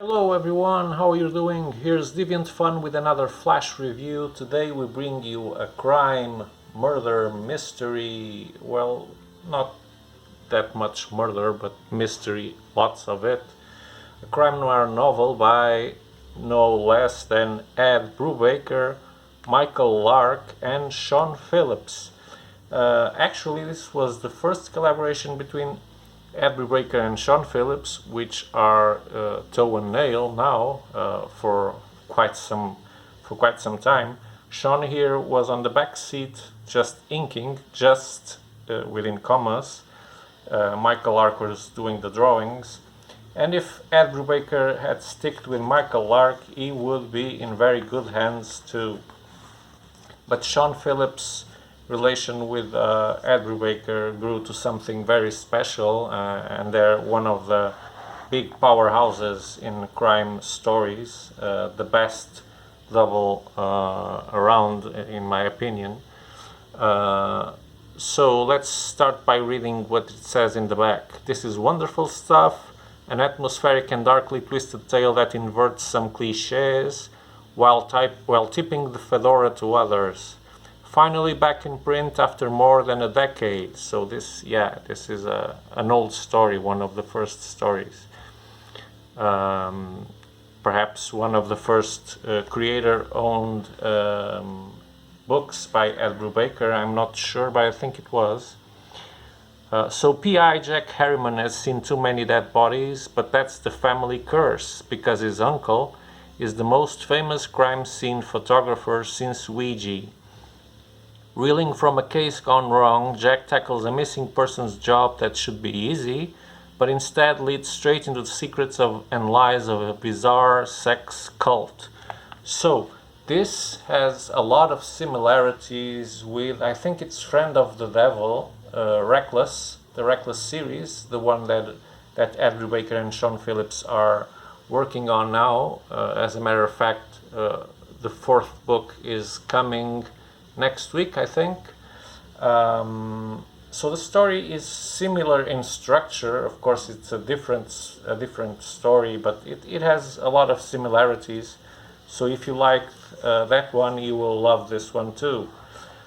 Hello everyone, how are you doing? Here's Deviant.fun with another flash review. Today we bring you a crime, murder, mystery, well, not that much murder, but mystery, lots of it. A crime noir novel by no less than Ed Brubaker, Michael Lark and Sean Phillips. Actually, this was the first collaboration between Ed Brubaker and Sean Phillips, which are toe and nail now for quite some time. Sean here was on the back seat, just inking, just within commas. Michael Lark was doing the drawings, and if Ed Brubaker had sticked with Michael Lark, he would be in very good hands too. But Sean Phillips' relation with Ed Brubaker grew to something very special, and they're one of the big powerhouses in crime stories, the best double around, in my opinion. So let's start by reading what it says in the back. This is wonderful stuff, an atmospheric and darkly twisted tale that inverts some cliches while tipping the fedora to others. Finally back in print after more than a decade. So this is an old story, one of the first stories. Perhaps one of the first creator-owned books by Ed Brubaker. I'm not sure, but I think it was. So P.I. Jack Harriman has seen too many dead bodies, but that's the family curse, because his uncle is the most famous crime scene photographer since Ouija. Reeling from a case gone wrong, Jack tackles a missing person's job that should be easy, but instead leads straight into the secrets and lies of a bizarre sex cult. So, this has a lot of similarities with, I think it's Friend of the Devil, Reckless, the Reckless series, the one that Ed Brubaker and Sean Phillips are working on now. As a matter of fact, the fourth book is coming next week, I think. So the story is similar in structure. Of course, it's a different story, but it has a lot of similarities. So if you like that one, you will love this one too.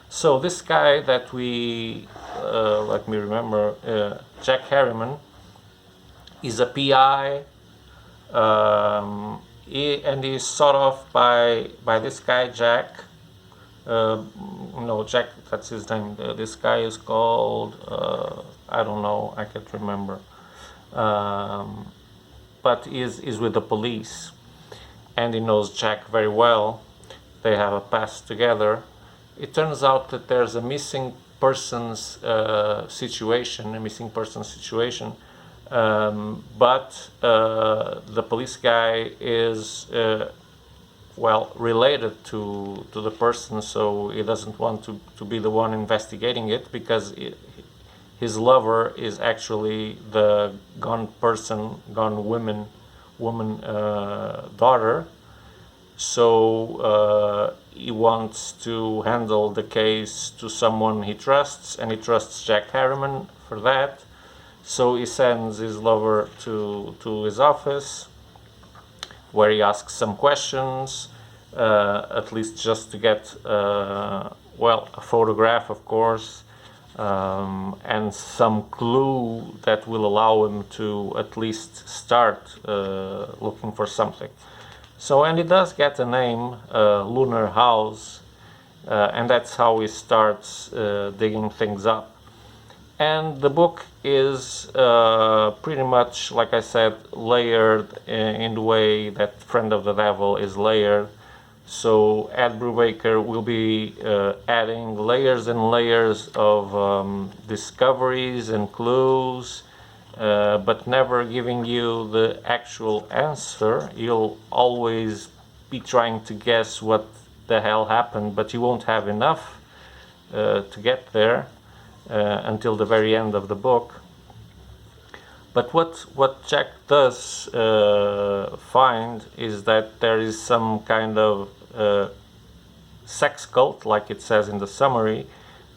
So this guy that we, let me remember, Jack Harriman, is a PI, and he's sort of by this guy Jack. No, Jack, that's his name. This guy is called, I don't know, I can't remember. But is with the police, and he knows Jack very well. They have a past together. It turns out that there's a missing persons situation, but the police guy is related to the person, so he doesn't want to be the one investigating it, because his lover is actually the gone woman daughter. So he wants to handle the case to someone he trusts, and he trusts Jack Harriman for that. So he sends his lover to his office, where he asks some questions, at least just to get a photograph, of course, and some clue that will allow him to at least start looking for something. So, and he does get a name, Lunar House, and that's how he starts digging things up. And the book is pretty much, like I said, layered in the way that Friend of the Devil is layered. So Ed Brubaker will be adding layers and layers of discoveries and clues, but never giving you the actual answer. You'll always be trying to guess what the hell happened, but you won't have enough to get there. Until the very end of the book. But what Jack does find is that there is some kind of sex cult, like it says in the summary,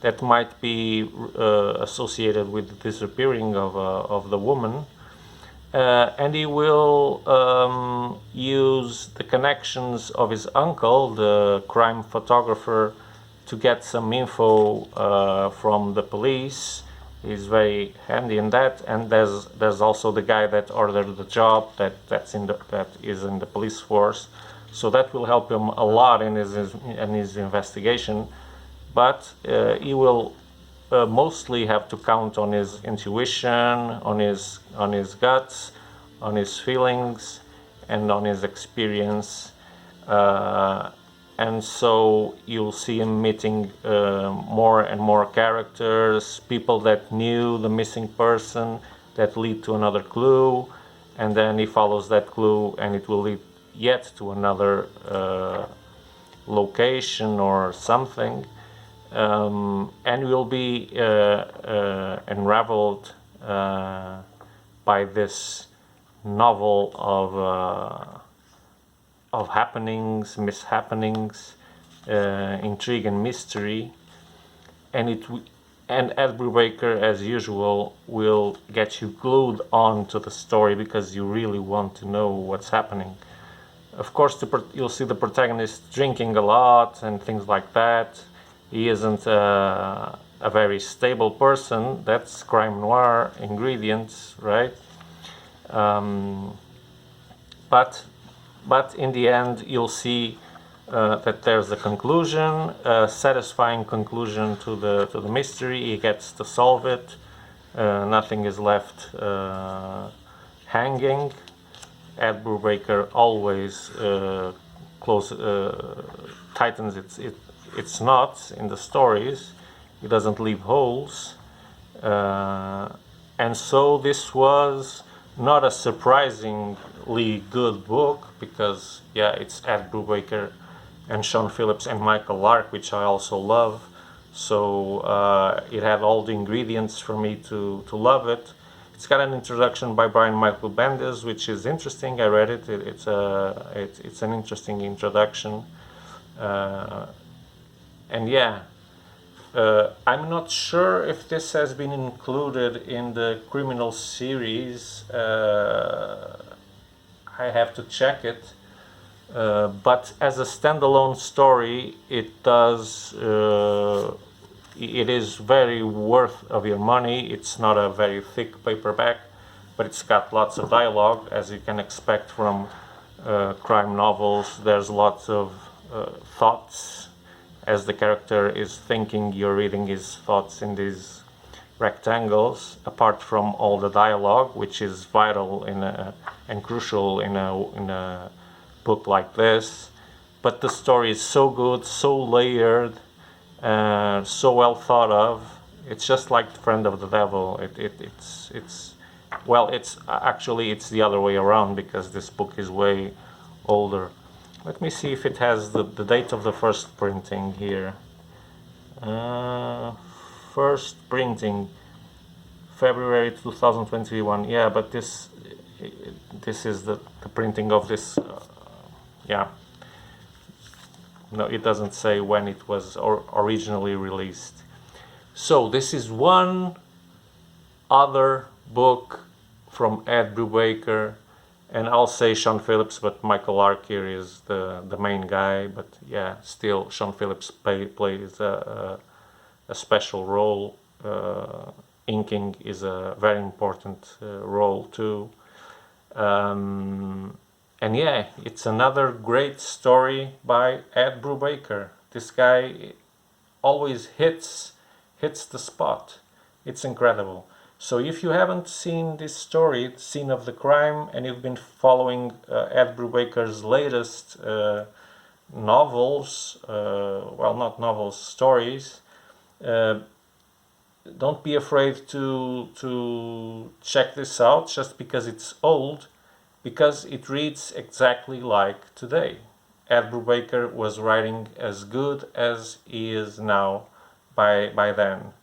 that might be associated with the disappearing of the woman, and he will use the connections of his uncle, the crime photographer, to get some info from the police. He's very handy in that, and there's also the guy that ordered the job that is in the police force, so that will help him a lot in his investigation. But he will mostly have to count on his intuition, on his guts, on his feelings, and on his experience. And so you'll see him meeting more and more characters, people that knew the missing person, that lead to another clue, and then he follows that clue and it will lead yet to another location or something, and will be unraveled by this novel of happenings, mishappenings, intrigue and mystery, and Ed Brubaker, as usual, will get you glued on to the story because you really want to know what's happening. Of course, you'll see the protagonist drinking a lot and things like that. He isn't a very stable person. That's crime noir ingredients, right? But in the end, you'll see that there's a conclusion, a satisfying conclusion to the mystery. He gets to solve it. Nothing is left hanging. Ed Brubaker always tightens its knots in the stories. He doesn't leave holes. And so this was not a surprisingly good book because, yeah, it's Ed Brubaker and Sean Phillips and Michael Lark, which I also love. So it had all the ingredients for me to love it. It's got an introduction by Brian Michael Bendis, which is interesting. I read it. It's an interesting introduction. And yeah, I'm not sure if this has been included in the criminal series. I have to check it. But as a standalone story, it is very worth of your money. It's not a very thick paperback, but it's got lots of dialogue, as you can expect from crime novels. There's lots of thoughts. As the character is thinking, you're reading his thoughts in these rectangles, apart from all the dialogue, which is vital and crucial in a book like this. But the story is so good, so layered, so well thought of. It's just like Friend of the Devil. It's actually it's the other way around because this book is way older. Let me see if it has the date of the first printing here. First printing, February 2021. Yeah, but this is the printing of this. Yeah. No, it doesn't say when it was originally released. So this is one other book from Ed Brubaker, and I'll say Sean Phillips, but Michael Lark here is the main guy. But yeah, still Sean Phillips plays a special role. Inking is a very important role too. And yeah, it's another great story by Ed Brubaker. This guy always hits the spot. It's incredible. So if you haven't seen this story, Scene of the Crime, and you've been following Ed Brubaker's latest novels, well, not novels, stories, don't be afraid to check this out just because it's old, because it reads exactly like today. Ed Brubaker was writing as good as he is now by then.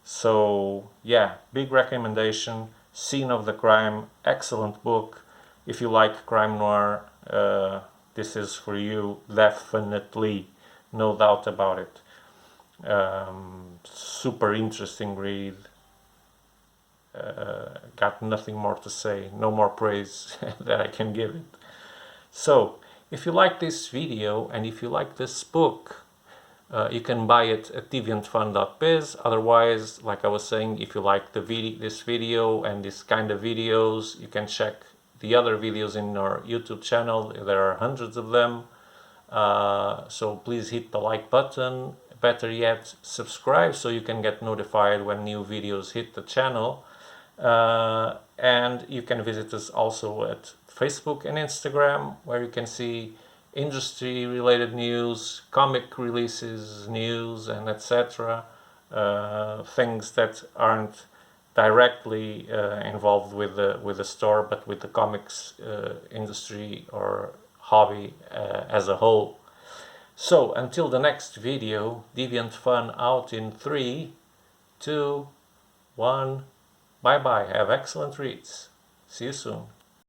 So yeah, big recommendation. Scene of the Crime, excellent book. If you like crime noir, this is for you, definitely, no doubt about it. Super interesting read. got nothing more to say, no more praise that I can give it. So, if you like this video and if you like this book, you can buy it at Deviant.fun.biz. Otherwise, like I was saying, if you like this video and this kind of videos, you can check the other videos in our YouTube channel. There are hundreds of them. So please hit the like button. Better yet, subscribe so you can get notified when new videos hit the channel. And you can visit us also at Facebook and Instagram, where you can see industry related news, comic releases news, and etc. Things that aren't directly involved with the store, but with the comics industry or hobby as a whole. So until the next video, Deviant Fun out in 3, 2, 1. Bye bye. Have excellent reads. See you soon.